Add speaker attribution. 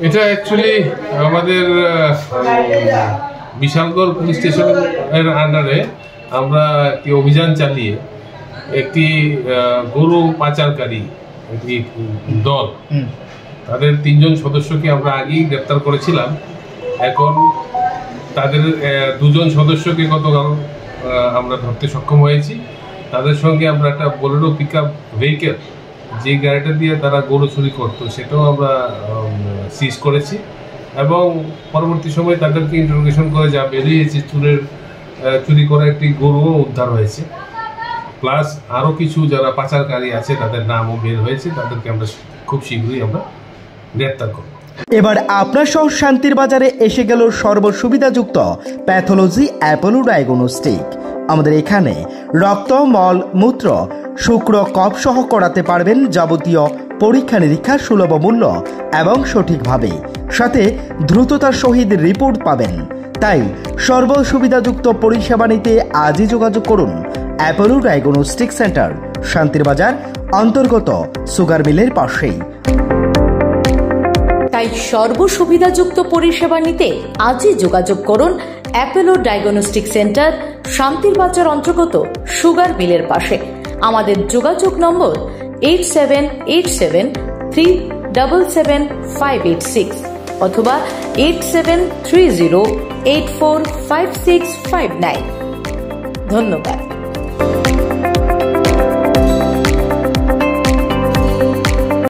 Speaker 1: এটা অ্যাকচুয়ালি আমাদের বিশালগড় পুলিশ স্টেশনের আন্ডারে আমরা একটি অভিযান চালিয়ে একটি গরু পাচারকারী একটি দল, তাদের 3 জন সদস্যকে আমরা আগেই গ্রেপ্তার করেছিলাম। এখন তাদের 2 জন সদস্যকে গতকাল আমরা ধরতে সক্ষম হয়েছি। তাদের সঙ্গে আমরা একটা বোলেরো পিকআপ ভেহিকেল, যে গাড়িটা দিয়ে তারা গরু চুরি করতো, সেটাও আমরা সিজ করেছি এবং পরবর্তী সময়ে তাদেরকে ইন্টারোগেশন করে যা বেরিয়েছে, চুরি করা একটি গরুও উদ্ধার হয়েছে। প্লাস আরও কিছু যারা পাচারকারী আছে তাদের নামও বের হয়েছে, তাদেরকে আমরা খুব শীঘ্রই আমরা গ্রেপ্তার করব।
Speaker 2: এবার আপনার সহ শান্তির বাজারে এসে গেল সর্বসুবিধাযুক্ত প্যাথোলজি অ্যাপোলো ডায়াগনস্টিক। আমাদের এখানে রক্ত, মল, মূত্র, শুক্র, কফ সহ করাতে পারবেন যাবতীয় পরীক্ষা নিরীক্ষা সুলভ মূল্য এবং সঠিকভাবে, সাথে দ্রুততার সহিত রিপোর্ট পাবেন। তাই সর্বসুবিধাযুক্ত পরিষেবা নিতে আজই যোগাযোগ করুন অ্যাপোলো ডায়াগনস্টিক সেন্টার, শান্তির বাজার অন্তর্গত সুগার মিলের পাশেই।
Speaker 3: তাই সর্বসুবিধাযুক্ত পরিষেবা নিতে আজই যোগাযোগ করুন অ্যাপোলো ডায়াগনস্টিক সেন্টার, শান্তির বাজার অন্তর্গত সুগার মিলের পাশে। আমাদের যোগাযোগ নম্বর 8787377586 অথবা 8730845659। ধন্যবাদ।